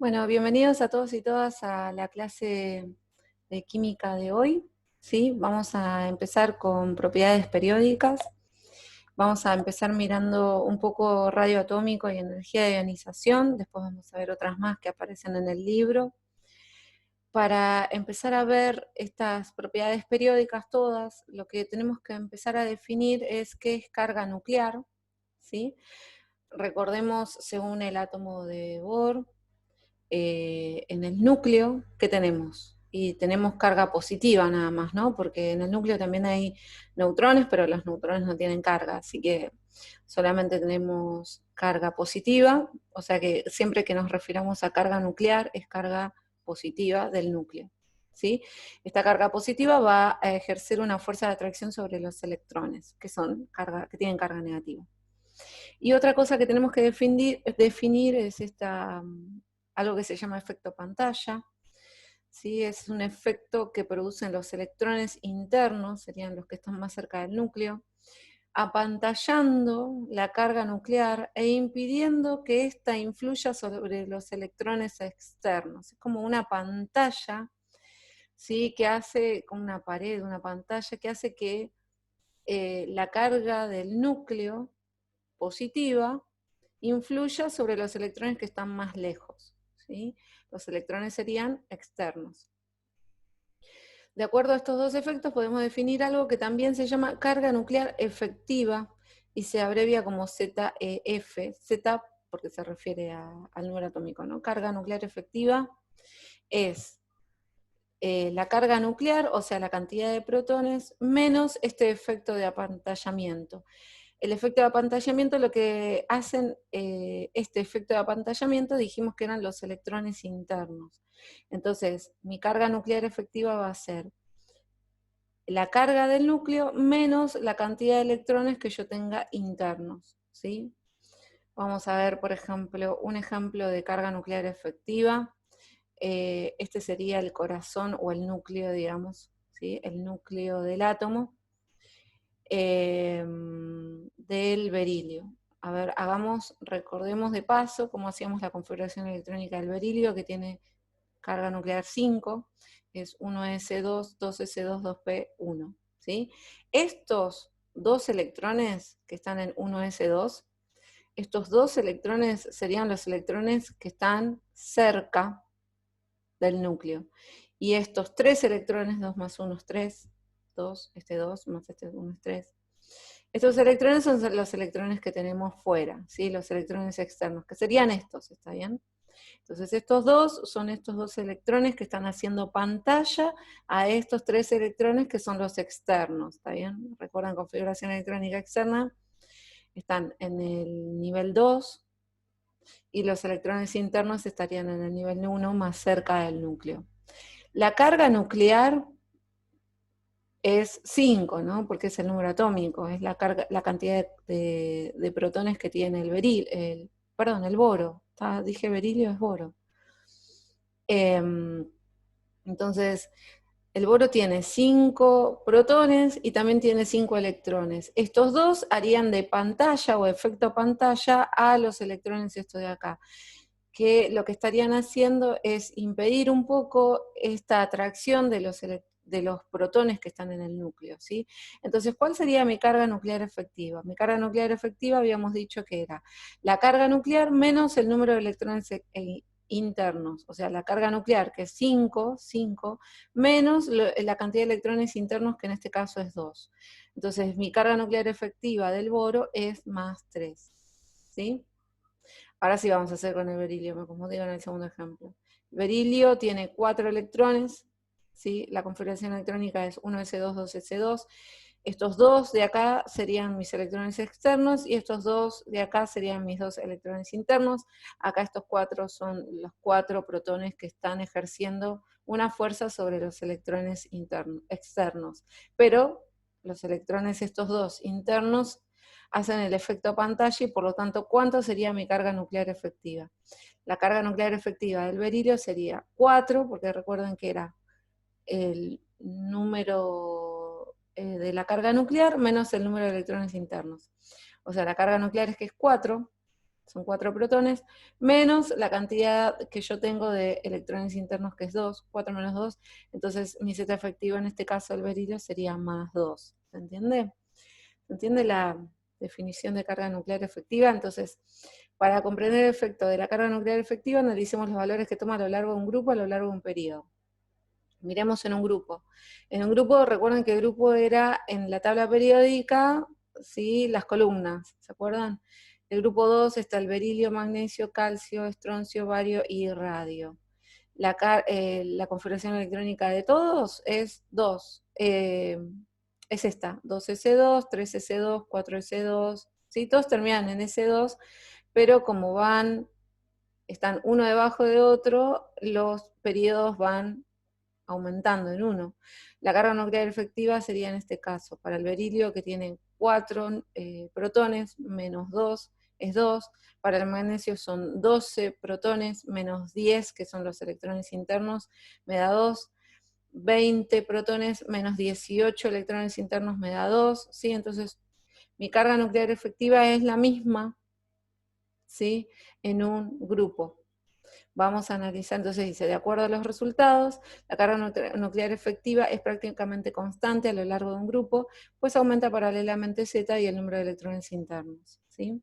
Bueno, bienvenidos a todos y todas a la clase de química de hoy. ¿Sí? Vamos a empezar con propiedades periódicas. Vamos a empezar mirando un poco radio atómico y energía de ionización. Después vamos a ver otras más que aparecen en el libro. Para empezar a ver estas propiedades periódicas todas, lo que tenemos que empezar a definir es qué es carga nuclear. ¿Sí? Recordemos, según el átomo de Bohr, en el núcleo, ¿qué tenemos? Y tenemos carga positiva nada más, ¿no? Porque en el núcleo también hay neutrones, pero los neutrones no tienen carga, así que solamente tenemos carga positiva, o sea que siempre que nos refiramos a carga nuclear es carga positiva del núcleo, ¿sí? Esta carga positiva va a ejercer una fuerza de atracción sobre los electrones, que tienen carga negativa. Y otra cosa que tenemos que definir es algo que se llama efecto pantalla. ¿Sí? Es un efecto que producen los electrones internos, serían los que están más cerca del núcleo, apantallando la carga nuclear e impidiendo que ésta influya sobre los electrones externos. Es como una pantalla, ¿sí? Que hace, como una pared, una pantalla que hace que la carga del núcleo positiva influya sobre los electrones que están más lejos, ¿sí? Los electrones serían externos. De acuerdo a estos dos efectos podemos definir algo que también se llama carga nuclear efectiva y se abrevia como ZEF, Z porque se refiere al número atómico, ¿no? Carga nuclear efectiva es la carga nuclear, o sea, la cantidad de protones, menos este efecto de apantallamiento. El efecto de apantallamiento, lo que hacen este efecto de apantallamiento, dijimos que eran los electrones internos. Entonces, mi carga nuclear efectiva va a ser la carga del núcleo menos la cantidad de electrones que yo tenga internos, ¿sí? Vamos a ver, por ejemplo, un ejemplo de carga nuclear efectiva. Este sería el corazón o el núcleo, digamos, ¿sí? El núcleo del átomo. Del berilio. A ver, recordemos de paso cómo hacíamos la configuración electrónica del berilio, que tiene carga nuclear 5, es 1s2, 2s2, 2p1. ¿Sí? Estos dos electrones que están en 1s2, estos dos electrones serían los electrones que están cerca del núcleo. Y estos tres electrones, 2 más 1 es 3, 2, este 2 más este 1 es 3. Estos electrones son los electrones que tenemos fuera, ¿sí? Los electrones externos, que serían estos, ¿está bien? Entonces estos dos son estos dos electrones que están haciendo pantalla a estos tres electrones que son los externos, ¿está bien? Recuerdan, configuración electrónica externa, están en el nivel 2 y los electrones internos estarían en el nivel 1 más cerca del núcleo. La carga nuclear es 5, ¿no? Porque es el número atómico, es la cantidad de protones que tiene el boro. Dije berilio, es boro. Entonces, el boro tiene 5 protones y también tiene 5 electrones. Estos dos harían de pantalla o efecto pantalla a los electrones estos de acá, que lo que estarían haciendo es impedir un poco esta atracción de los protones que están en el núcleo, ¿sí? Entonces, ¿cuál sería mi carga nuclear efectiva? Mi carga nuclear efectiva habíamos dicho que era la carga nuclear menos el número de electrones internos, o sea, la carga nuclear, que es 5, menos la cantidad de electrones internos, que en este caso es 2. Entonces, mi carga nuclear efectiva del boro es más 3, ¿sí? Ahora sí vamos a hacer con el berilio, como digo en el segundo ejemplo. El berilio tiene 4 electrones, ¿sí? La configuración electrónica es 1s2, 2s2. Estos dos de acá serían mis electrones externos y estos dos de acá serían mis dos electrones internos. Acá estos 4 son los 4 protones que están ejerciendo una fuerza sobre los electrones externos. Pero los electrones estos dos internos hacen el efecto pantalla y por lo tanto, ¿cuánto sería mi carga nuclear efectiva? La carga nuclear efectiva del berilio sería 4, porque recuerden que era el número de la carga nuclear menos el número de electrones internos. O sea, la carga nuclear es que es 4, son 4 protones, menos la cantidad que yo tengo de electrones internos, que es 2, 4 menos 2, entonces mi Z efectiva en este caso del berilio sería más 2, ¿se entiende? ¿Se entiende la definición de carga nuclear efectiva? Entonces, para comprender el efecto de la carga nuclear efectiva, analicemos los valores que toma a lo largo de un grupo, a lo largo de un periodo. Miremos en un grupo. En un grupo, recuerden que el grupo era en la tabla periódica, ¿sí? Las columnas, ¿se acuerdan? El grupo 2 está el berilio, magnesio, calcio, estroncio, bario y radio. La configuración electrónica de todos es 2. Es esta, 2s2, 3s2, 4s2, ¿sí? Todos terminan en s2, pero como están uno debajo de otro, los periodos van aumentando en 1. La carga nuclear efectiva sería en este caso, para el berilio que tiene 4 protones, menos 2 es 2, para el magnesio son 12 protones, menos 10, que son los electrones internos, me da 2, 20 protones, menos 18 electrones internos me da 2, ¿sí? Entonces, mi carga nuclear efectiva es la misma, ¿sí? En un grupo. Vamos a analizar, entonces dice, de acuerdo a los resultados, la carga nuclear efectiva es prácticamente constante a lo largo de un grupo, pues aumenta paralelamente Z y el número de electrones internos, ¿sí?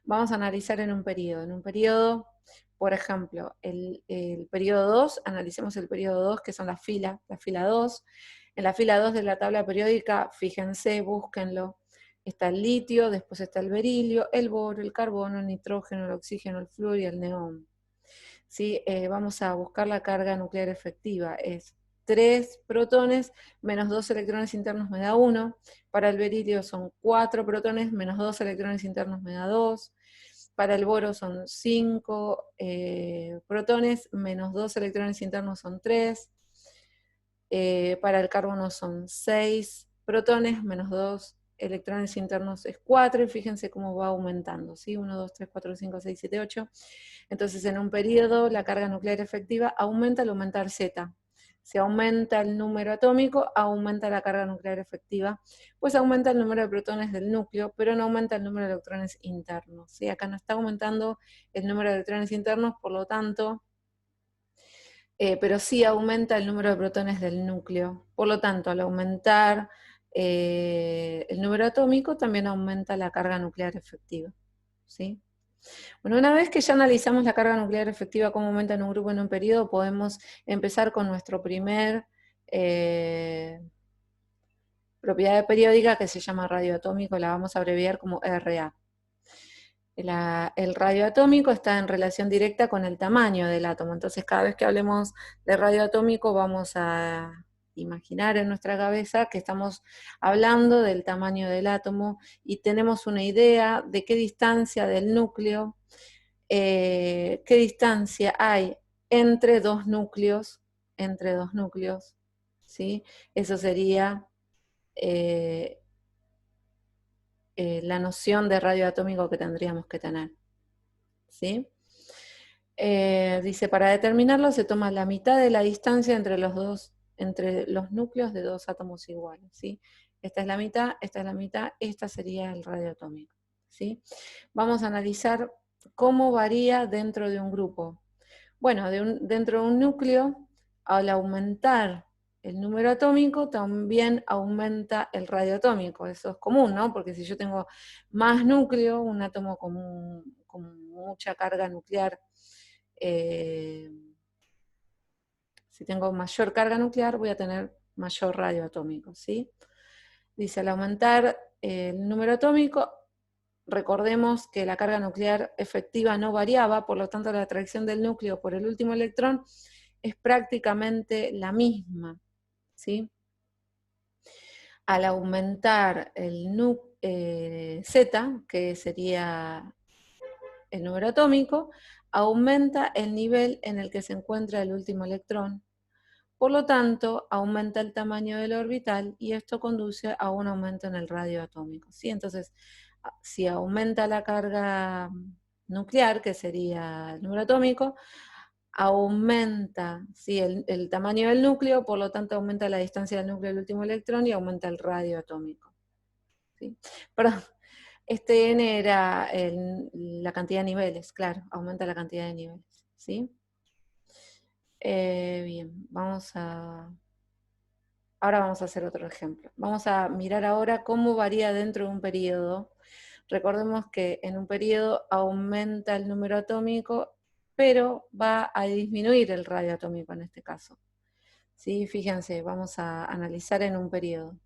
Vamos a analizar en un periodo. En un periodo, por ejemplo, el periodo 2, analicemos el periodo 2, que son la fila 2. En la fila 2 de la tabla periódica, fíjense, búsquenlo, está el litio, después está el berilio, el boro, el carbono, el nitrógeno, el oxígeno, el flúor y el neón. ¿Sí? Vamos a buscar la carga nuclear efectiva. Es 3 protones menos 2 electrones internos me da 1. Para el berilio son 4 protones menos 2 electrones internos me da 2. Para el boro son 5 protones menos 2 electrones internos son 3. Para el carbono son 6 protones menos 2 electrones internos es 4, y fíjense cómo va aumentando, ¿sí? 1, 2, 3, 4, 5, 6, 7, 8. Entonces, en un periodo, la carga nuclear efectiva aumenta al aumentar Z. Si aumenta el número atómico, aumenta la carga nuclear efectiva, pues aumenta el número de protones del núcleo, pero no aumenta el número de electrones internos, ¿sí? Acá no está aumentando el número de electrones internos, por lo tanto, pero sí aumenta el número de protones del núcleo. Por lo tanto, al aumentar el número atómico, también aumenta la carga nuclear efectiva, ¿sí? Bueno, una vez que ya analizamos la carga nuclear efectiva, cómo aumenta en un grupo en un periodo, podemos empezar con nuestro primer propiedad periódica, que se llama radioatómico, la vamos a abreviar como Ra. El radioatómico está en relación directa con el tamaño del átomo, entonces cada vez que hablemos de radioatómico vamos a imaginar en nuestra cabeza que estamos hablando del tamaño del átomo y tenemos una idea de qué distancia del núcleo, qué distancia hay entre dos núcleos, ¿sí? Eso sería la noción de radioatómico que tendríamos que tener, ¿sí? Dice, para determinarlo se toma la mitad de la distancia entre los núcleos de dos átomos iguales, ¿sí? Esta es la mitad, esta sería el radioatómico, ¿sí? Vamos a analizar cómo varía dentro de un grupo. Bueno, dentro de un núcleo, al aumentar el número atómico, también aumenta el radioatómico. Eso es común, ¿no? Porque si yo tengo más núcleo, un átomo con mucha carga nuclear, si tengo mayor carga nuclear, voy a tener mayor radioatómico, ¿sí? Dice, al aumentar el número atómico, recordemos que la carga nuclear efectiva no variaba, por lo tanto la atracción del núcleo por el último electrón es prácticamente la misma, ¿sí? Al aumentar el Z, que sería el número atómico, aumenta el nivel en el que se encuentra el último electrón. Por lo tanto, aumenta el tamaño del orbital y esto conduce a un aumento en el radio atómico, ¿sí? Entonces, si aumenta la carga nuclear, que sería el número atómico, aumenta, ¿sí? el tamaño del núcleo, por lo tanto aumenta la distancia del núcleo del último electrón y aumenta el radio atómico, ¿sí? Perdón. Este n era la cantidad de niveles, claro, aumenta la cantidad de niveles, ¿sí? Bien, ahora vamos a hacer otro ejemplo. Vamos a mirar ahora cómo varía dentro de un periodo. Recordemos que en un periodo aumenta el número atómico, pero va a disminuir el radio atómico en este caso. ¿Sí? Fíjense, vamos a analizar en un periodo.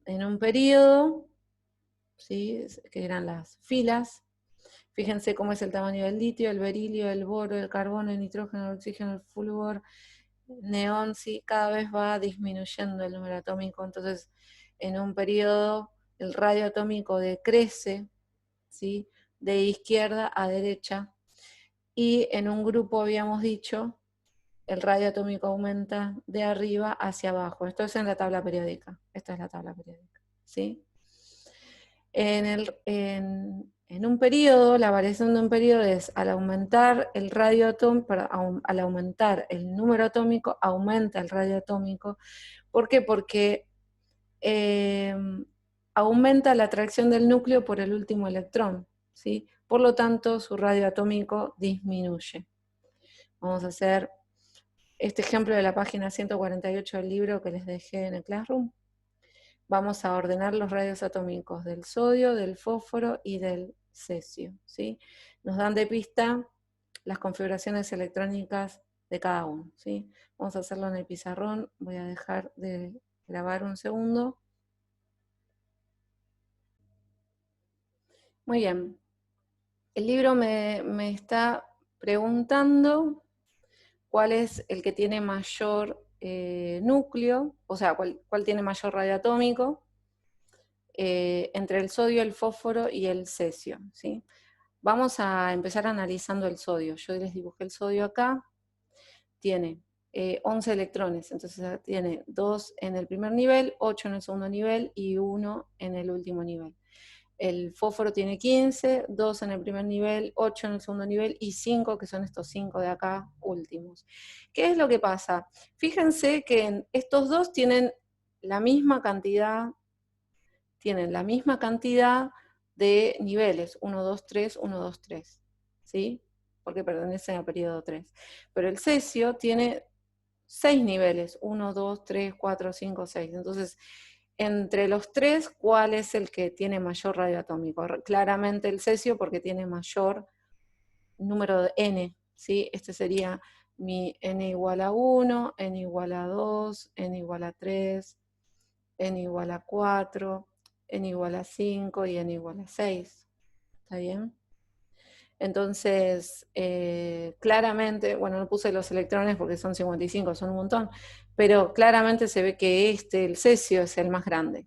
En un periodo, ¿sí? Que eran las filas, fíjense cómo es el tamaño del litio, el berilio, el boro, el carbono, el nitrógeno, el oxígeno, el flúor, neón, sí, cada vez va disminuyendo el número atómico, entonces en un periodo el radio atómico decrece, ¿sí? De izquierda a derecha, y en un grupo habíamos dicho el radio atómico aumenta de arriba hacia abajo. Esto es en la tabla periódica, esta es la tabla periódica, ¿sí? En un periodo, la variación de un periodo es al aumentar el radio atómico, al aumentar el número atómico, aumenta el radio atómico. ¿Por qué? Porque aumenta la atracción del núcleo por el último electrón, ¿sí? Por lo tanto, su radio atómico disminuye. Vamos a hacer este ejemplo de la página 148 del libro que les dejé en el Classroom. Vamos a ordenar los radios atómicos del sodio, del fósforo y del cesio, ¿sí? Nos dan de pista las configuraciones electrónicas de cada uno, ¿sí? Vamos a hacerlo en el pizarrón, voy a dejar de grabar un segundo. Muy bien, el libro me está preguntando cuál es el que tiene mayor núcleo, o sea, cuál tiene mayor radio atómico, entre el sodio, el fósforo y el cesio, ¿sí? Vamos a empezar analizando el sodio. Yo les dibujé el sodio acá. Tiene 11 electrones, entonces tiene 2 en el primer nivel, 8 en el segundo nivel y 1 en el último nivel. El fósforo tiene 15, 2 en el primer nivel, 8 en el segundo nivel y 5, que son estos 5 de acá últimos. ¿Qué es lo que pasa? Fíjense que estos dos tienen la misma cantidad de niveles, 1, 2, 3, 1, 2, 3, ¿sí? Porque pertenecen al periodo 3. Pero el cesio tiene 6 niveles, 1, 2, 3, 4, 5, 6. Entonces, entre los tres, ¿cuál es el que tiene mayor radio atómico? Claramente el cesio, porque tiene mayor número de n, ¿sí? Este sería mi n igual a 1, n igual a 2, n igual a 3, n igual a 4, n igual a 5 y n igual a 6. ¿Está bien? Entonces, claramente, bueno, no puse los electrones porque son 55, son un montón, pero claramente se ve que el cesio, es el más grande,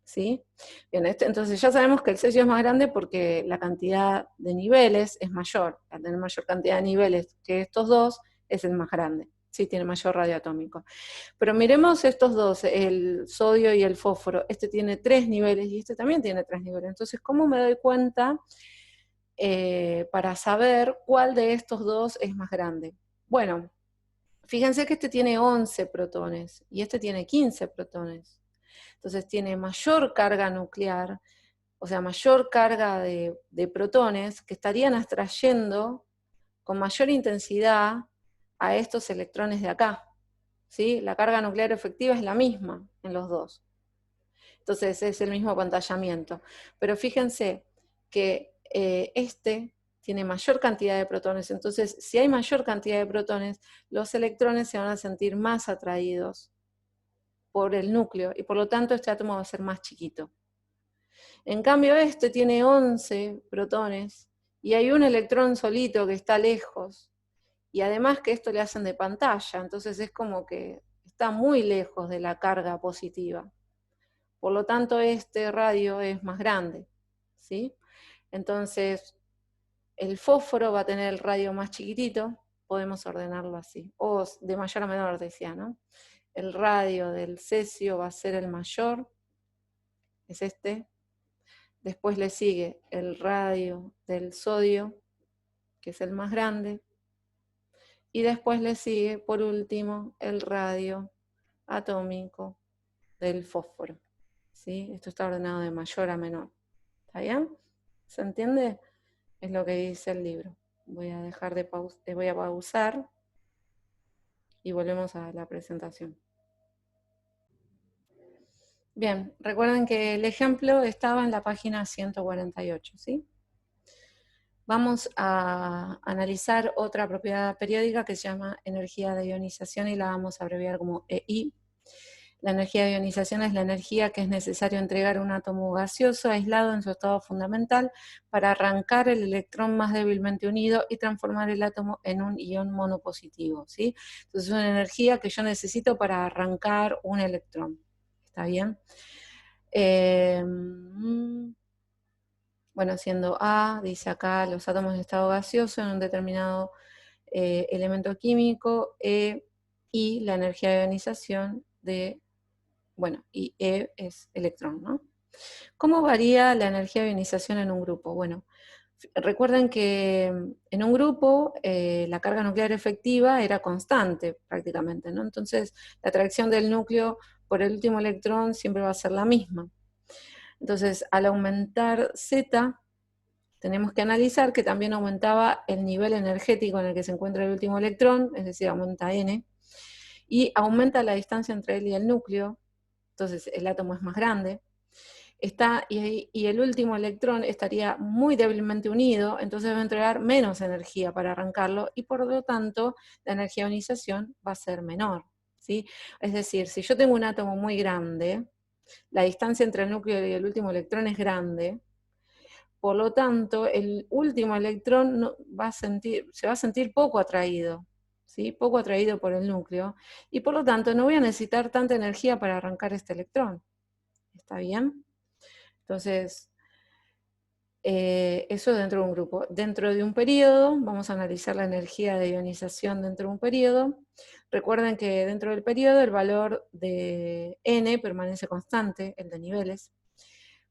¿sí? Bien, entonces ya sabemos que el cesio es más grande porque la cantidad de niveles es mayor. Al tener mayor cantidad de niveles que estos dos, es el más grande, ¿sí? Tiene mayor radio atómico. Pero miremos estos dos, el sodio y el fósforo. Este tiene 3 niveles y este también tiene 3 niveles. Entonces, ¿cómo me doy cuenta para saber cuál de estos dos es más grande? Bueno, fíjense que este tiene 11 protones y este tiene 15 protones. Entonces tiene mayor carga nuclear, o sea, mayor carga de protones que estarían atrayendo con mayor intensidad a estos electrones de acá, ¿sí? La carga nuclear efectiva es la misma en los dos. Entonces es el mismo apantallamiento. Pero fíjense que este tiene mayor cantidad de protones, entonces si hay mayor cantidad de protones, los electrones se van a sentir más atraídos por el núcleo y por lo tanto este átomo va a ser más chiquito. En cambio este tiene 11 protones y hay un electrón solito que está lejos y además que esto le hacen de pantalla, entonces es como que está muy lejos de la carga positiva. Por lo tanto este radio es más grande, ¿sí? Entonces el fósforo va a tener el radio más chiquitito, podemos ordenarlo así, o de mayor a menor decía, ¿no? El radio del cesio va a ser el mayor, es este. Después le sigue el radio del sodio, que es el más grande. Y después le sigue, por último, el radio atómico del fósforo, ¿sí? Esto está ordenado de mayor a menor. ¿Está bien? ¿Se entiende? Es lo que dice el libro. Voy a dejar de voy a pausar y volvemos a la presentación. Bien, recuerden que el ejemplo estaba en la página 148, ¿sí? Vamos a analizar otra propiedad periódica que se llama energía de ionización y la vamos a abreviar como EI. La energía de ionización es la energía que es necesario entregar a un átomo gaseoso aislado en su estado fundamental para arrancar el electrón más débilmente unido y transformar el átomo en un ion monopositivo, ¿sí? Entonces es una energía que yo necesito para arrancar un electrón. ¿Está bien? Bueno, siendo A, dice acá, los átomos en estado gaseoso en un determinado elemento químico, y la energía de ionización de, bueno, y E es electrón, ¿no? ¿Cómo varía la energía de ionización en un grupo? Bueno, recuerden que en un grupo la carga nuclear efectiva era constante prácticamente, ¿no? Entonces la atracción del núcleo por el último electrón siempre va a ser la misma. Entonces, al aumentar Z, tenemos que analizar que también aumentaba el nivel energético en el que se encuentra el último electrón, es decir, aumenta N, y aumenta la distancia entre él y el núcleo, entonces el átomo es más grande, y el último electrón estaría muy débilmente unido, entonces va a entregar menos energía para arrancarlo, y por lo tanto la energía de ionización va a ser menor, ¿sí? Es decir, si yo tengo un átomo muy grande, la distancia entre el núcleo y el último electrón es grande, por lo tanto, el último electrón se va a sentir poco atraído, ¿sí? Poco atraído por el núcleo, y por lo tanto no voy a necesitar tanta energía para arrancar este electrón. ¿Está bien? Entonces, eso dentro de un grupo. Dentro de un periodo, vamos a analizar la energía de ionización dentro de un periodo. Recuerden que dentro del periodo el valor de N permanece constante, el de niveles.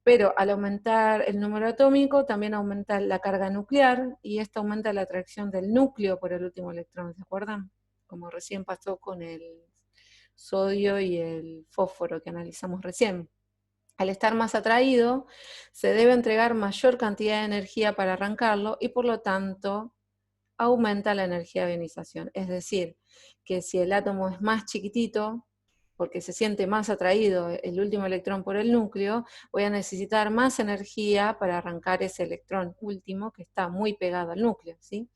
Pero al aumentar el número atómico, también aumenta la carga nuclear, y esto aumenta la atracción del núcleo por el último electrón, ¿se acuerdan? Como recién pasó con el sodio y el fósforo que analizamos recién. Al estar más atraído, se debe entregar mayor cantidad de energía para arrancarlo, y por lo tanto aumenta la energía de ionización. Es decir, que si el átomo es más chiquitito, porque se siente más atraído el último electrón por el núcleo, voy a necesitar más energía para arrancar ese electrón último que está muy pegado al núcleo, ¿sí?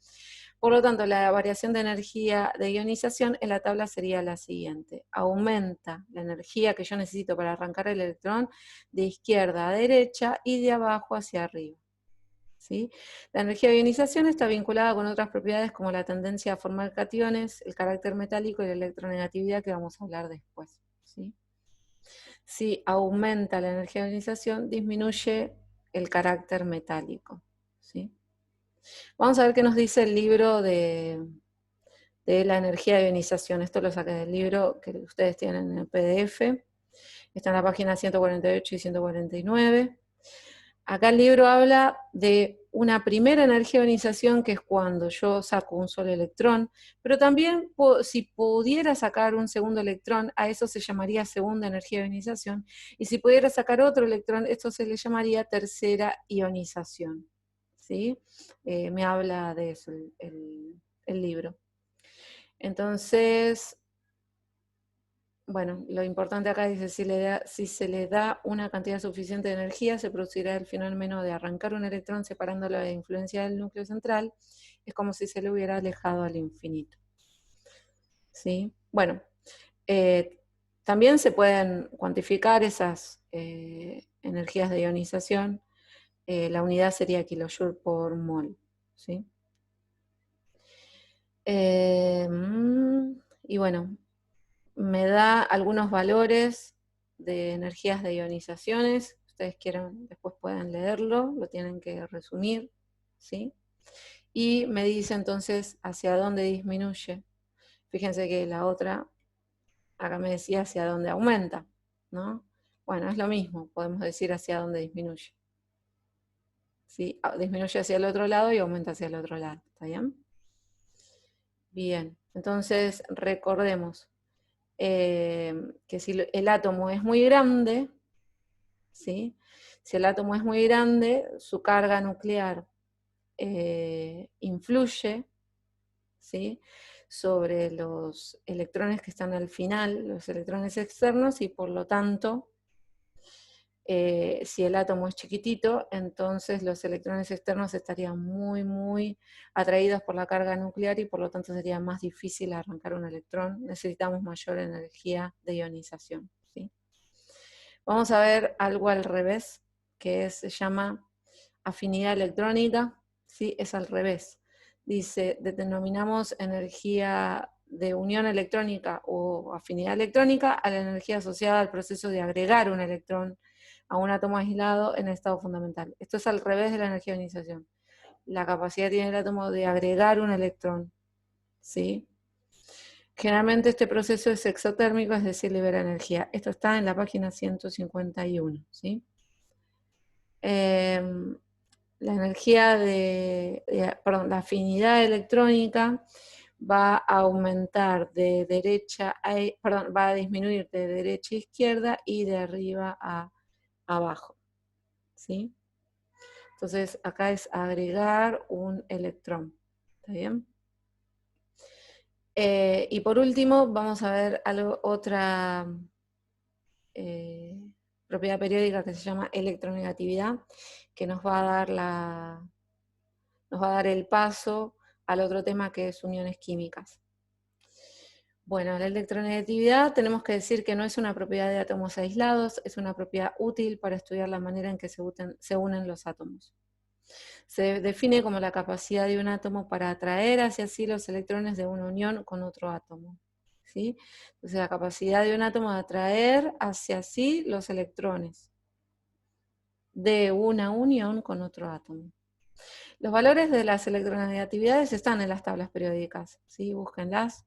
Por lo tanto, la variación de energía de ionización en la tabla sería la siguiente. Aumenta la energía que yo necesito para arrancar el electrón de izquierda a derecha y de abajo hacia arriba, ¿sí? La energía de ionización está vinculada con otras propiedades como la tendencia a formar cationes, el carácter metálico y la electronegatividad, que vamos a hablar después, ¿sí? Si aumenta la energía de ionización, disminuye el carácter metálico, ¿sí? Vamos a ver qué nos dice el libro de la energía de ionización. Esto lo saqué del libro que ustedes tienen en el PDF. Está en la página 148 y 149. Acá el libro habla de una primera energía de ionización, que es cuando yo saco un solo electrón, pero también si pudiera sacar un segundo electrón, a eso se llamaría segunda energía de ionización, y si pudiera sacar otro electrón, esto se le llamaría tercera ionización, ¿sí? Me habla de eso el libro. Entonces, bueno, lo importante acá dice, si se le da una cantidad suficiente de energía, se producirá el fenómeno de arrancar un electrón separándolo de la influencia del núcleo central. Es como si se le hubiera alejado al infinito, ¿sí? Bueno, también se pueden cuantificar esas energías de ionización. La unidad sería kilojoule por mol, ¿sí? Y bueno, me da algunos valores de energías de ionizaciones. Ustedes quieran, después pueden leerlo, lo tienen que resumir, ¿sí? Y me dice entonces hacia dónde disminuye. Fíjense que la otra, acá me decía hacia dónde aumenta, ¿no? Bueno, es lo mismo, podemos decir hacia dónde disminuye, ¿sí? Disminuye hacia el otro lado y aumenta hacia el otro lado, ¿está bien? Bien, entonces recordemos que si el átomo es muy grande, ¿sí? Si el átomo es muy grande, su carga nuclear influye, ¿sí?, sobre los electrones que están al final, los electrones externos, y por lo tanto, si el átomo es chiquitito, entonces los electrones externos estarían muy, muy atraídos por la carga nuclear y por lo tanto sería más difícil arrancar un electrón. Necesitamos mayor energía de ionización, ¿sí? Vamos a ver algo al revés, que se llama afinidad electrónica, ¿sí? Es al revés. Dice, denominamos energía de unión electrónica o afinidad electrónica a la energía asociada al proceso de agregar un electrón a un átomo aislado en estado fundamental. Esto es al revés de la energía de ionización. La capacidad tiene el átomo de agregar un electrón, ¿sí? Generalmente este proceso es exotérmico, es decir, libera energía. Esto está en la página 151, ¿sí? La energía la afinidad electrónica va a aumentar de derecha va a disminuir de derecha a izquierda y de arriba a abajo, ¿sí? Entonces acá es agregar un electrón, ¿está bien? Y por último vamos a ver otra propiedad periódica que se llama electronegatividad, que nos va a dar el paso al otro tema, que es uniones químicas. Bueno, la electronegatividad tenemos que decir que no es una propiedad de átomos aislados, es una propiedad útil para estudiar la manera en que se unen los átomos. Se define como la capacidad de un átomo para atraer hacia sí los electrones de una unión con otro átomo, ¿sí? Entonces la capacidad de un átomo de atraer hacia sí los electrones de una unión con otro átomo. Los valores de las electronegatividades están en las tablas periódicas, ¿sí? Búsquenlas,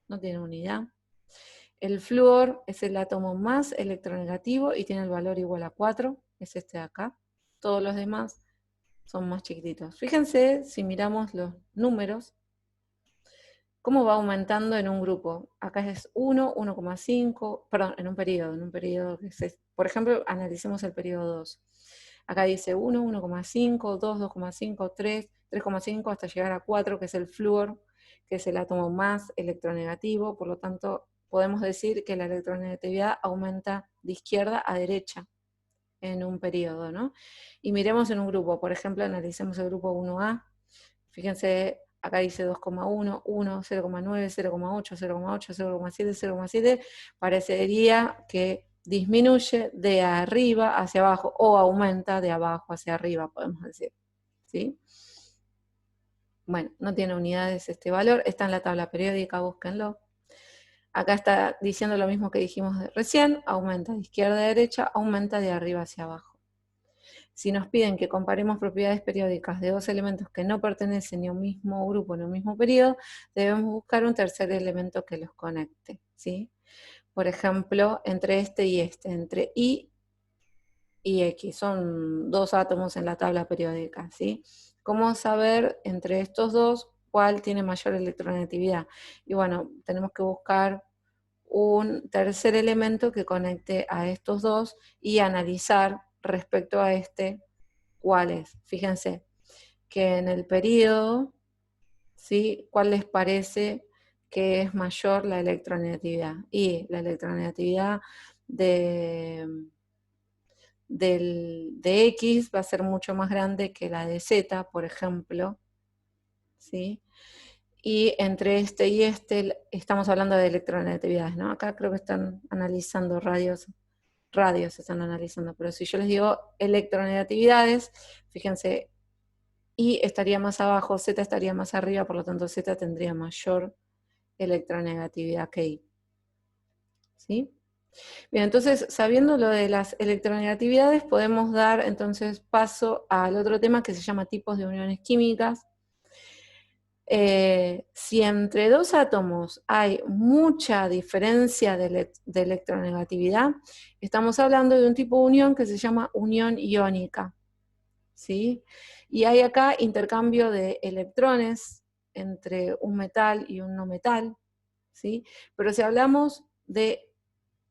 no tienen unidad. El flúor es el átomo más electronegativo y tiene el valor igual a 4, es este de acá. Todos los demás son más chiquititos. Fíjense, si miramos los números, cómo va aumentando en un grupo. Acá es 1, 1,5, perdón, en un periodo que es, por ejemplo, analicemos el periodo 2. Acá dice 1, 1,5, 2, 2,5, 3, 3,5 hasta llegar a 4, que es el flúor, que es el átomo más electronegativo. Por lo tanto, podemos decir que la electronegatividad aumenta de izquierda a derecha en un periodo, ¿no? Y miremos en un grupo, por ejemplo, analicemos el grupo 1A. Fíjense, acá dice 2,1, 1, 0,9, 0,8, 0,8, 0,7, 0,7. Parecería que disminuye de arriba hacia abajo o aumenta de abajo hacia arriba, podemos decir, ¿sí? Bueno, no tiene unidades este valor, está en la tabla periódica, búsquenlo. Acá está diciendo lo mismo que dijimos recién, aumenta de izquierda a derecha, aumenta de arriba hacia abajo. Si nos piden que comparemos propiedades periódicas de dos elementos que no pertenecen ni a un mismo grupo ni a un mismo periodo, debemos buscar un tercer elemento que los conecte, ¿sí? Por ejemplo, entre este y este, entre Y y X, son dos átomos en la tabla periódica, ¿sí? ¿Cómo saber entre estos dos cuál tiene mayor electronegatividad? Y bueno, tenemos que buscar un tercer elemento que conecte a estos dos y analizar respecto a este cuál es. Fíjense que en el periodo, ¿sí?, ¿cuál les parece que es mayor la electronegatividad? Y la electronegatividad de X va a ser mucho más grande que la de Z, por ejemplo, ¿sí? Y entre este y este estamos hablando de electronegatividades, ¿no? Acá creo que están analizando radios están analizando, pero si yo les digo electronegatividades, fíjense, Y estaría más abajo, Z estaría más arriba, por lo tanto Z tendría mayor electronegatividad que I, ¿sí? Bien, entonces, sabiendo lo de las electronegatividades, podemos dar entonces paso al otro tema que se llama tipos de uniones químicas. Si entre dos átomos hay mucha diferencia de electronegatividad, estamos hablando de un tipo de unión que se llama unión iónica, ¿sí? Y hay acá intercambio de electrones entre un metal y un no metal, ¿sí? Pero si hablamos de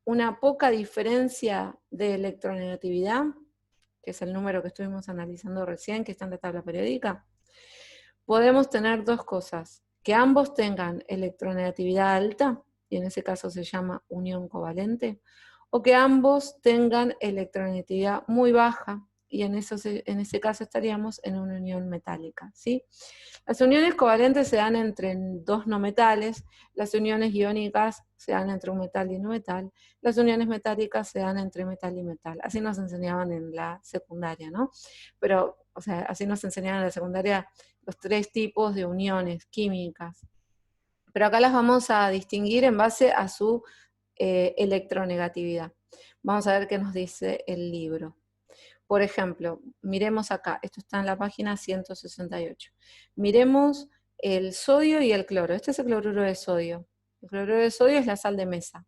una poca diferencia de electronegatividad, que es el número que estuvimos analizando recién, que está en la tabla periódica, podemos tener dos cosas, que ambos tengan electronegatividad alta, y en ese caso se llama unión covalente, o que ambos tengan electronegatividad muy baja, y en ese caso estaríamos en una unión metálica, ¿sí? Las uniones covalentes se dan entre dos no metales, las uniones iónicas se dan entre un metal y un no metal, las uniones metálicas se dan entre metal y metal. Así nos enseñaban en la secundaria, ¿no? Pero, o sea, así nos enseñaban en la secundaria los tres tipos de uniones químicas. Pero acá las vamos a distinguir en base a su electronegatividad. Vamos a ver qué nos dice el libro. Por ejemplo, miremos acá, esto está en la página 168. Miremos el sodio y el cloro. Este es el cloruro de sodio. El cloruro de sodio es la sal de mesa.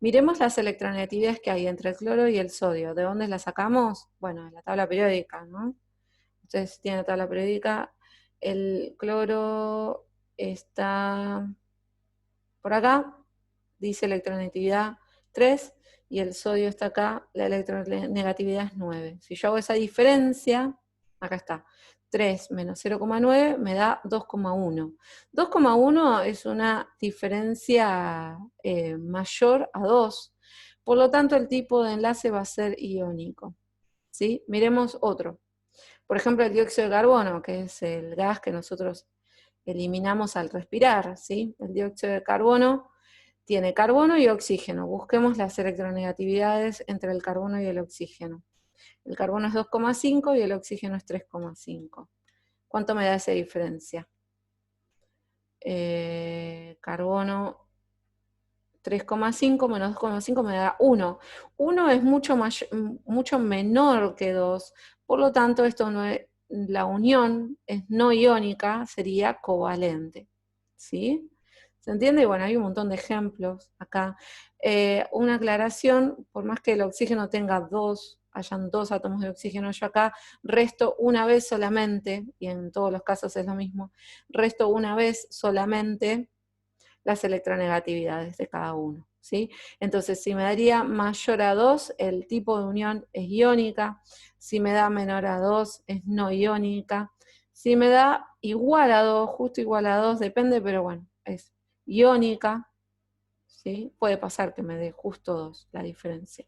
Miremos las electronegatividades que hay entre el cloro y el sodio. ¿De dónde las sacamos? Bueno, de la tabla periódica, ¿no? Ustedes tienen la tabla periódica. El cloro está por acá, dice electronegatividad 3, y el sodio está acá, la electronegatividad es 9. Si yo hago esa diferencia, acá está, 3 menos 0,9 me da 2,1. 2,1 es una diferencia mayor a 2, por lo tanto el tipo de enlace va a ser iónico, ¿sí? Miremos otro. Por ejemplo, el dióxido de carbono, que es el gas que nosotros eliminamos al respirar, ¿sí? El dióxido de carbono tiene carbono y oxígeno. Busquemos las electronegatividades entre el carbono y el oxígeno. El carbono es 2,5 y el oxígeno es 3,5. ¿Cuánto me da esa diferencia? Carbono 3,5 menos 2,5 me da 1. 1 es mucho menor que 2, por lo tanto esto no es, la unión es no iónica, sería covalente. ¿Sí? ¿Se entiende? Y bueno, hay un montón de ejemplos acá. Una aclaración, por más que el oxígeno tenga hayan dos átomos de oxígeno, yo acá resto una vez solamente, y en todos los casos es lo mismo, resto una vez solamente las electronegatividades de cada uno, ¿sí? Entonces, si me daría mayor a 2, el tipo de unión es iónica. Si me da menor a 2, es no iónica. Si me da igual a 2, justo igual a 2, depende, pero bueno, es iónica, ¿sí? Puede pasar que me dé justo 2 la diferencia.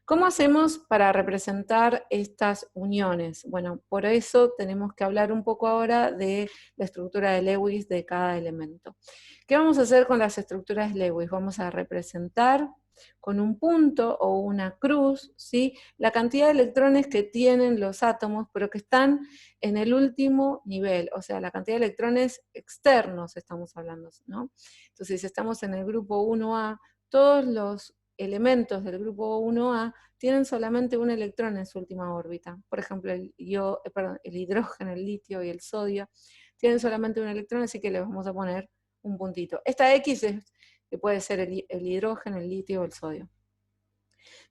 ¿Cómo hacemos para representar estas uniones? Bueno, por eso tenemos que hablar un poco ahora de la estructura de Lewis de cada elemento. ¿Qué vamos a hacer con las estructuras de Lewis? Vamos a representar con un punto o una cruz, ¿sí? La cantidad de electrones que tienen los átomos, pero que están en el último nivel, o sea, la cantidad de electrones externos estamos hablando, ¿no? Entonces, si estamos en el grupo 1A, todos los elementos del grupo 1A tienen solamente un electrón en su última órbita. Por ejemplo, el hidrógeno, el litio y el sodio tienen solamente un electrón, así que le vamos a poner un puntito. Esta X que puede ser el hidrógeno, el litio o el sodio.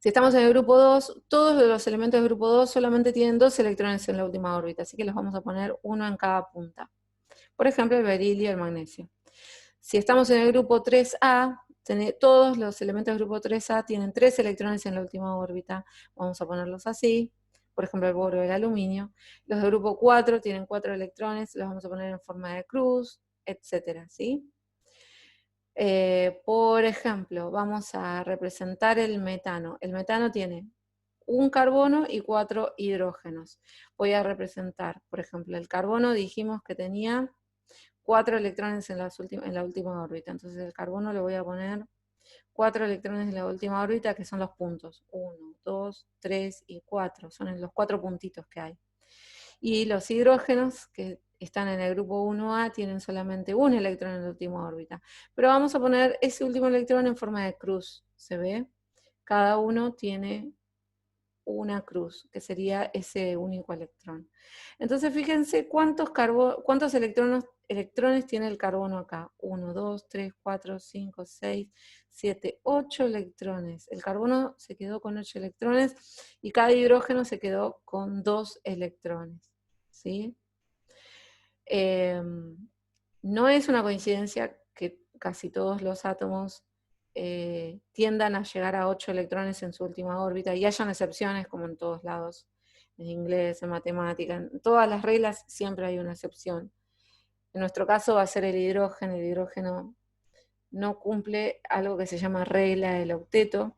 Si estamos en el grupo 2, todos los elementos del grupo 2 solamente tienen 2 electrones en la última órbita, así que les vamos a poner uno en cada punta. Por ejemplo, el berilio y el magnesio. Si estamos en el grupo 3A, todos los elementos del grupo 3A tienen 3 electrones en la última órbita. Vamos a ponerlos así. Por ejemplo, el boro del aluminio. Los del grupo 4 tienen 4 electrones, los vamos a poner en forma de cruz, etc. ¿Sí? Por ejemplo, vamos a representar el metano. El metano tiene un carbono y 4 hidrógenos. Voy a representar, por ejemplo, el carbono dijimos que tenía 4 electrones en la última órbita. Entonces el carbono le voy a poner 4 electrones en la última órbita, que son los puntos. 1, 2, 3 y 4. Son los 4 puntitos que hay. Y los hidrógenos, que están en el grupo 1A, tienen solamente un electrón en la última órbita. Pero vamos a poner ese último electrón en forma de cruz. ¿Se ve? Cada uno tiene una cruz, que sería ese único electrón. Entonces fíjense cuántos electrones tiene el carbono acá. 1, 2, 3, 4, 5, 6, 7, 8 electrones. El carbono se quedó con 8 electrones y cada hidrógeno se quedó con 2 electrones. ¿Sí? No es una coincidencia que casi todos los átomos tiendan a llegar a 8 electrones en su última órbita, y hayan excepciones como en todos lados, en inglés, en matemática, en todas las reglas siempre hay una excepción. En nuestro caso va a ser el hidrógeno no cumple algo que se llama regla del octeto,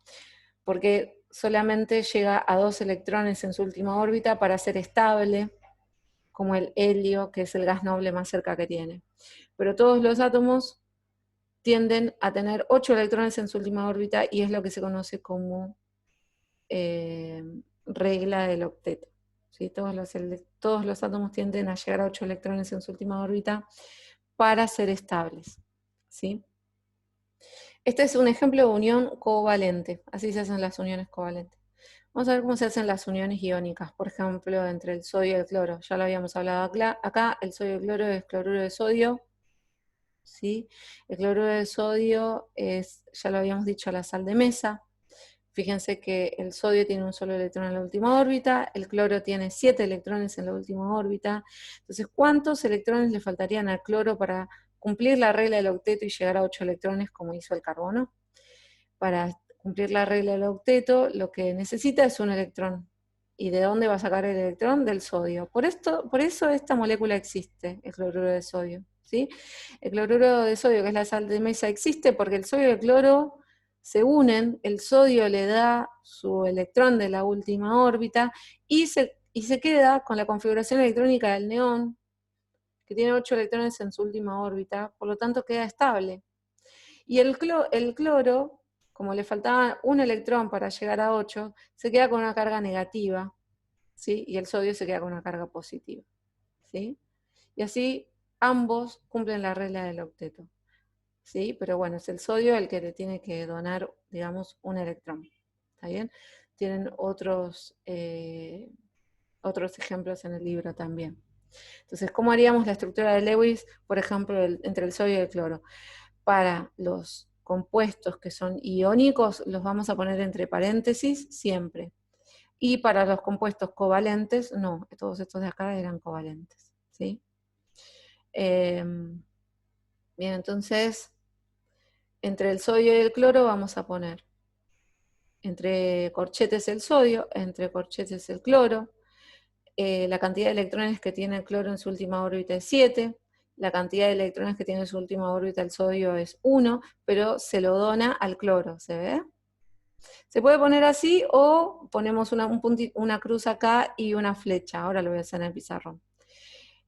porque solamente llega a 2 electrones en su última órbita para ser estable, como el helio, que es el gas noble más cerca que tiene. Pero todos los átomos tienden a tener 8 electrones en su última órbita y es lo que se conoce como regla del octeto. ¿Sí? Todos los átomos tienden a llegar a 8 electrones en su última órbita para ser estables. ¿Sí? Este es un ejemplo de unión covalente. Así se hacen las uniones covalentes. Vamos a ver cómo se hacen las uniones iónicas, por ejemplo, entre el sodio y el cloro. Ya lo habíamos hablado acá. El sodio y el cloro es cloruro de sodio. ¿Sí? El cloruro de sodio es, ya lo habíamos dicho, la sal de mesa. Fíjense que el sodio tiene un solo electrón en la última órbita, el cloro tiene 7 electrones en la última órbita. Entonces, ¿cuántos electrones le faltarían al cloro para cumplir la regla del octeto y llegar a 8 electrones como hizo el carbono? Para cumplir la regla del octeto, lo que necesita es un electrón. ¿Y de dónde va a sacar el electrón? Del sodio. Por eso esta molécula existe, el cloruro de sodio. ¿Sí? El cloruro de sodio, que es la sal de mesa, existe porque el sodio y el cloro se unen, el sodio le da su electrón de la última órbita y se queda con la configuración electrónica del neón, que tiene 8 electrones en su última órbita, por lo tanto queda estable. Y el cloro, como le faltaba un electrón para llegar a 8, se queda con una carga negativa, ¿sí? Y el sodio se queda con una carga positiva, ¿sí? Y así ambos cumplen la regla del octeto, ¿sí? Pero bueno, es el sodio el que le tiene que donar, digamos, un electrón, ¿está bien? Tienen otros ejemplos en el libro también. Entonces, ¿cómo haríamos la estructura de Lewis, por ejemplo, entre el sodio y el cloro? Para los compuestos que son iónicos, los vamos a poner entre paréntesis siempre. Y para los compuestos covalentes, no, todos estos de acá eran covalentes, ¿sí? Bien, entonces, entre el sodio y el cloro vamos a poner entre corchetes el sodio, entre corchetes el cloro, la cantidad de electrones que tiene el cloro en su última órbita es 7, la cantidad de electrones que tiene en su última órbita el sodio es 1, pero se lo dona al cloro, ¿se ve? Se puede poner así o ponemos una cruz acá y una flecha. Ahora lo voy a hacer en el pizarrón.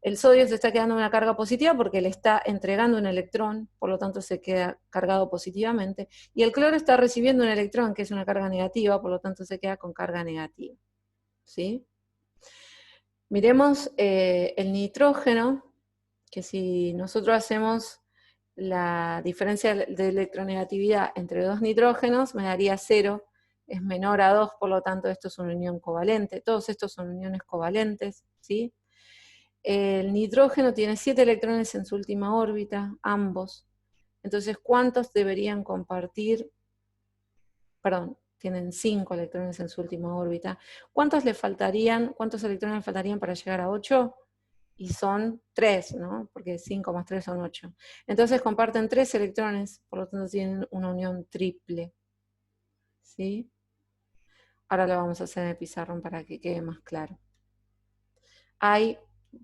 El sodio se está quedando en una carga positiva porque le está entregando un electrón, por lo tanto se queda cargado positivamente. Y el cloro está recibiendo un electrón, que es una carga negativa, por lo tanto se queda con carga negativa. ¿Sí? Miremos el nitrógeno, que si nosotros hacemos la diferencia de electronegatividad entre dos nitrógenos, me daría 0, es menor a 2, por lo tanto esto es una unión covalente. Todos estos son uniones covalentes, ¿sí? El nitrógeno tiene 7 electrones en su última órbita, ambos. Entonces, ¿cuántos deberían compartir? Perdón, tienen 5 electrones en su última órbita. ¿Cuántos electrones le faltarían para llegar a 8? Y son 3, ¿no? Porque 5 más 3 son 8. Entonces comparten 3 electrones, por lo tanto tienen una unión triple. ¿Sí? Ahora lo vamos a hacer en el pizarrón para que quede más claro. Hay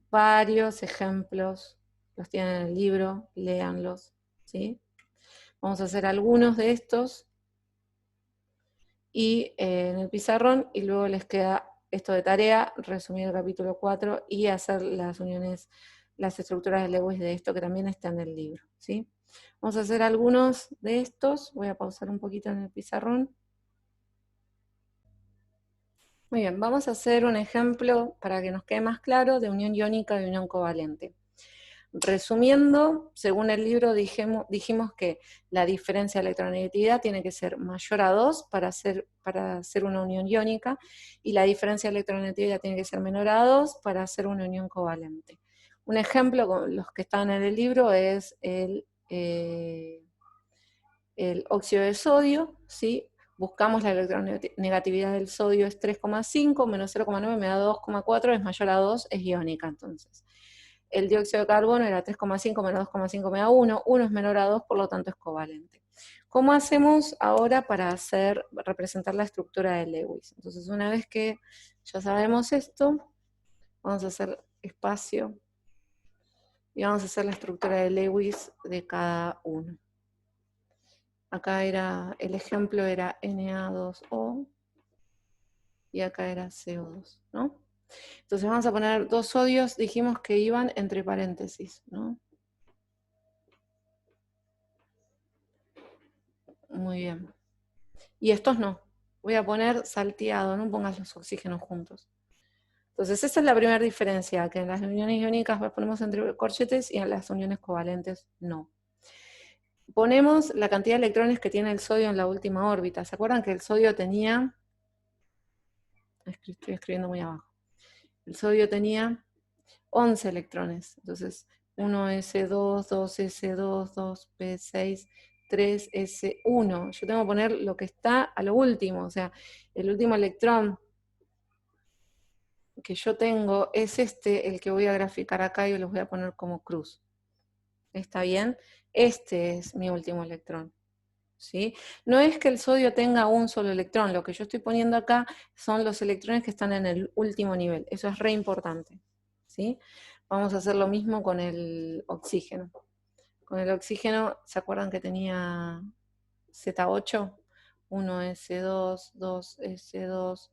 varios ejemplos, los tienen en el libro, léanlos, ¿sí? Vamos a hacer algunos de estos y en el pizarrón, y luego les queda esto de tarea, resumir el capítulo 4 y hacer las uniones, las estructuras de Lewis de esto que también está en el libro, ¿sí? Vamos a hacer algunos de estos, voy a pausar un poquito en el pizarrón. Muy bien, vamos a hacer un ejemplo para que nos quede más claro de unión iónica y unión covalente. Resumiendo, según el libro dijimos que la diferencia de electronegatividad tiene que ser mayor a 2 para hacer una unión iónica, y la diferencia de electronegatividad tiene que ser menor a 2 para hacer una unión covalente. Un ejemplo con los que están en el libro es el óxido de sodio, ¿sí? Buscamos la electronegatividad del sodio es 3,5, menos 0,9 me da 2,4, es mayor a 2, es iónica entonces. el dióxido de carbono era 3,5 menos 2,5 me da 1, 1 es menor a 2, por lo tanto es covalente. ¿Cómo hacemos ahora para representar la estructura de Lewis? Entonces, una vez que ya sabemos esto, vamos a hacer espacio y vamos a hacer la estructura de Lewis de cada uno. Acá el ejemplo era Na2O y acá era CO2, ¿no? Entonces vamos a poner 2 sodios, dijimos que iban entre paréntesis, ¿no? Muy bien. Y estos no. Voy a poner salteado, no pongas los oxígenos juntos. Entonces esa es la primera diferencia, que en las uniones iónicas las ponemos entre corchetes y en las uniones covalentes no. Ponemos la cantidad de electrones que tiene el sodio en la última órbita. ¿Se acuerdan que el sodio tenía... Estoy escribiendo muy abajo. El sodio tenía 11 electrones. Entonces, 1s2, 2s2, 2p6, 3s1. Yo tengo que poner lo que está a lo último. O sea, el último electrón que yo tengo es el que voy a graficar acá y los voy a poner como cruz. ¿Está bien? Este es mi último electrón. ¿Sí? No es que el sodio tenga un solo electrón, lo que yo estoy poniendo acá son los electrones que están en el último nivel, eso es re importante, ¿sí? Vamos a hacer lo mismo con el oxígeno. Con el oxígeno, ¿se acuerdan que tenía Z8? 1s2, 2s2,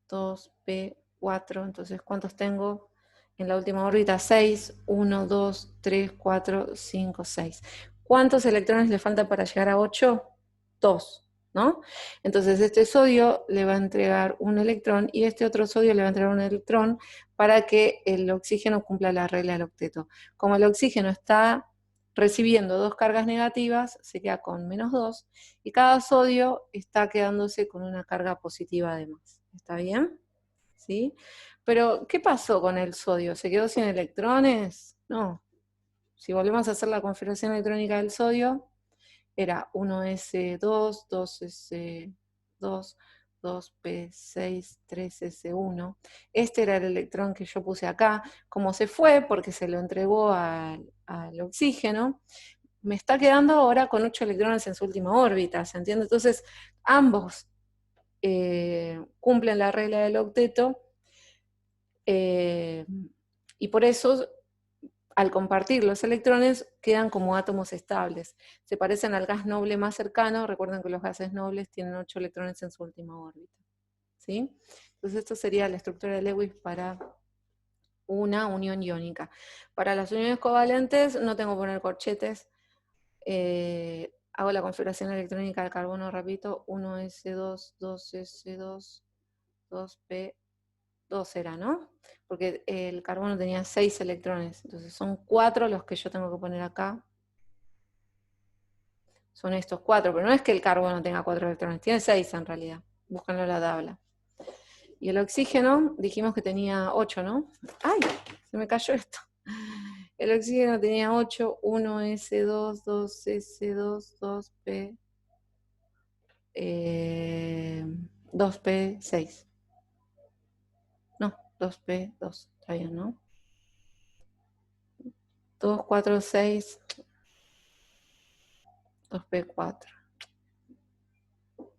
2p4, entonces ¿cuántos tengo? En la última órbita 6, 1, 2, 3, 4, 5, 6. ¿Cuántos electrones le falta para llegar a 8? 2, ¿no? Entonces este sodio le va a entregar un electrón y este otro sodio le va a entregar un electrón para que el oxígeno cumpla la regla del octeto. Como el oxígeno está recibiendo 2 cargas negativas, se queda con -2 y cada sodio está quedándose con una carga positiva además. ¿Está bien? ¿Sí? Pero, ¿qué pasó con el sodio? ¿Se quedó sin electrones? No. Si volvemos a hacer la configuración electrónica del sodio, era 1s2, 2s2, 2p6, 3s1. Este era el electrón que yo puse acá. Como se fue, porque se lo entregó al oxígeno, me está quedando ahora con 8 electrones en su última órbita, ¿se entiende? Entonces, ambos cumplen la regla del octeto, y por eso, al compartir los electrones, quedan como átomos estables. Se parecen al gas noble más cercano. Recuerden que los gases nobles tienen 8 electrones en su última órbita. ¿Sí? Entonces esto sería la estructura de Lewis para una unión iónica. Para las uniones covalentes no tengo que poner corchetes. Hago la configuración electrónica del carbono, repito, 1s2, 2s2, 2p2 era, ¿no? Porque el carbono tenía 6 electrones, entonces son 4 los que yo tengo que poner acá. Son estos 4, pero no es que el carbono tenga 4 electrones, tiene 6 en realidad. Búsquenlo en la tabla. Y el oxígeno, dijimos que tenía 8, ¿no? ¡Ay! Se me cayó esto. El oxígeno tenía 8, 1s2, 2s2, 2p, 2p6. No, 2p2, está bien, ¿no? 2, 4, 6, 2p4.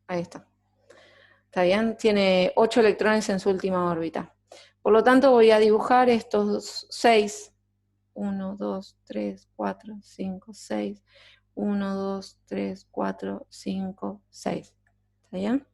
Ahí está. ¿Está bien? Tiene 8 electrones en su última órbita. Por lo tanto, voy a dibujar estos 6. 1, 2, 3, 4, 5, 6. 1, 2, 3, 4, 5, 6. ¿Está bien?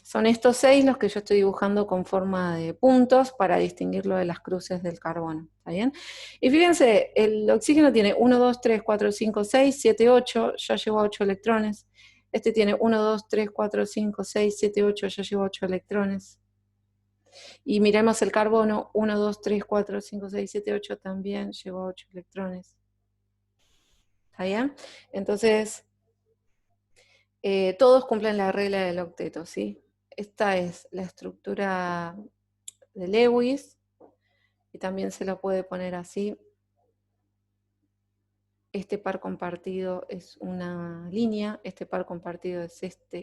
Son estos 6 los que yo estoy dibujando con forma de puntos para distinguirlo de las cruces del carbono. ¿Está bien? Y fíjense, el oxígeno tiene 1, 2, 3, 4, 5, 6, 7, 8, ya llegó a 8 electrones. Este tiene 1, 2, 3, 4, 5, 6, 7, 8, ya llegó a 8 electrones. Y miremos el carbono, 1, 2, 3, 4, 5, 6, 7, 8, también llegó a 8 electrones. ¿Está bien? Entonces, todos cumplen la regla del octeto, ¿sí? Esta es la estructura de Lewis, y también se lo puede poner así. este par compartido es una línea, este par compartido es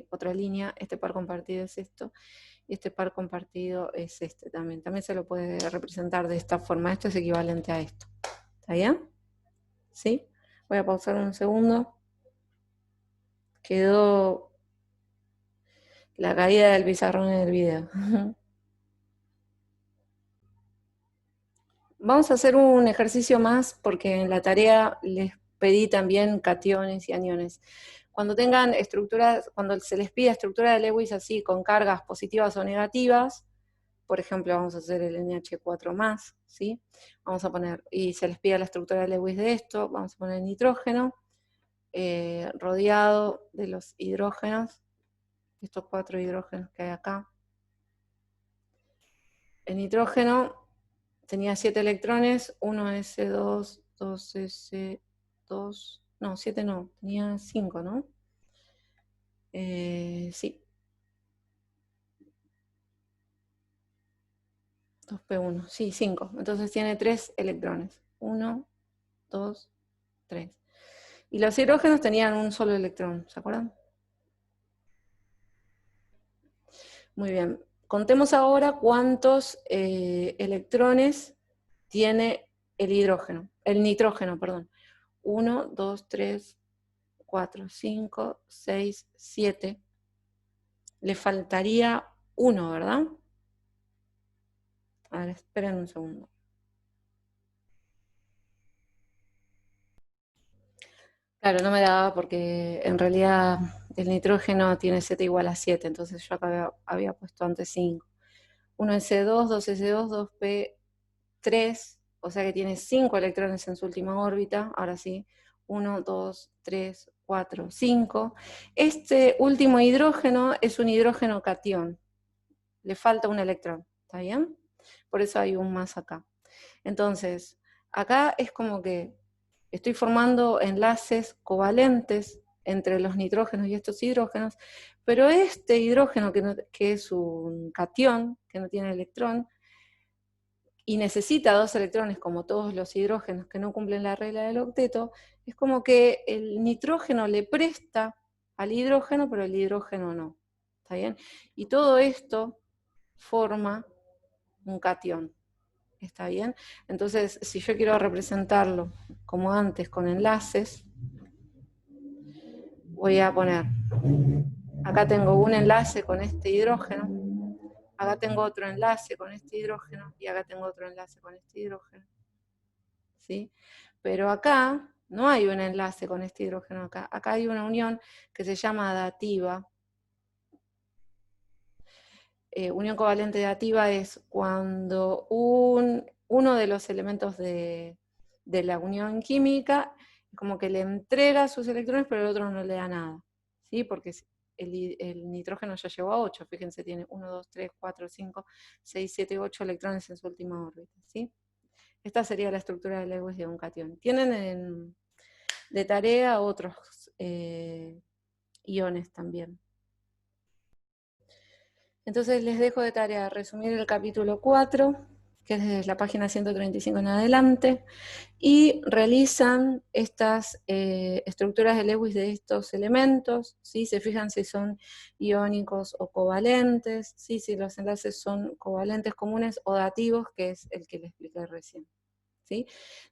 otra línea, este par compartido es esto, y este par compartido es este también. También se lo puede representar de esta forma. Esto es equivalente a esto. ¿Está bien? ¿Sí? Voy a pausar un segundo. Quedó la caída del pizarrón en el video. Vamos a hacer un ejercicio más porque en la tarea les pedí también cationes y aniones. Cuando tengan estructuras, cuando se les pida estructura de Lewis así con cargas positivas o negativas, por ejemplo, vamos a hacer el NH4+, ¿sí? Vamos a poner, y se les pide la estructura de Lewis de esto, vamos a poner el nitrógeno, rodeado de los hidrógenos, estos 4 hidrógenos que hay acá. El nitrógeno tenía 7 electrones, 1s2, 2s2, no, 7 no, tenía 5, ¿no? Sí. 2p1, sí, 5. Entonces tiene 3 electrones. 1, 2, 3. Y los hidrógenos tenían un solo electrón, ¿se acuerdan? Muy bien. Contemos ahora cuántos electrones tiene el hidrógeno, el nitrógeno, perdón. 1, 2, 3, 4, 5, 6, 7. Le faltaría 1, ¿verdad? A ver, esperen un segundo. Claro, no me daba porque en realidad el nitrógeno tiene Z igual a 7, entonces yo acá había puesto antes 5. 1s2, 2s2, 2p3, o sea que tiene 5 electrones en su última órbita, ahora sí, 1, 2, 3, 4, 5. Este último hidrógeno es un hidrógeno catión, le falta un electrón, ¿está bien? Por eso hay un más acá. Entonces, acá es como que estoy formando enlaces covalentes entre los nitrógenos y estos hidrógenos, pero este hidrógeno que es un catión, que no tiene electrón, y necesita 2 electrones como todos los hidrógenos que no cumplen la regla del octeto, es como que el nitrógeno le presta al hidrógeno, pero el hidrógeno no. ¿Está bien? Y todo esto forma un catión. ¿Está bien? Entonces, si yo quiero representarlo como antes con enlaces, voy a poner, acá tengo un enlace con este hidrógeno, acá tengo otro enlace con este hidrógeno, y acá tengo otro enlace con este hidrógeno. ¿Sí? Pero acá no hay un enlace con este hidrógeno acá. Acá hay una unión que se llama dativa. Unión covalente dativa es cuando uno de los elementos de la unión química como que le entrega sus electrones, pero el otro no le da nada, ¿sí? Porque el nitrógeno ya llegó a 8, fíjense, tiene 1, 2, 3, 4, 5, 6, 7, 8 electrones en su última órbita, ¿sí? Esta sería la estructura de Lewis de un catión. Tienen de tarea otros iones también. Entonces les dejo de tarea resumir el capítulo 4, que es desde la página 135 en adelante, y realizan estas estructuras de Lewis de estos elementos, ¿sí? Se fijan si son iónicos o covalentes, ¿sí? Si los enlaces son covalentes comunes o dativos, que es el que les expliqué recién. ¿Sí?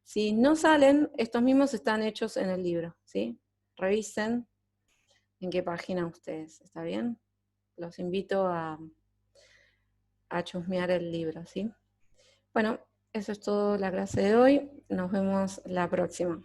Si no salen, estos mismos están hechos en el libro, ¿sí? Revisen en qué página ustedes, ¿está bien? Los invito a chusmear el libro, ¿sí? Bueno, eso es todo la clase de hoy. Nos vemos la próxima.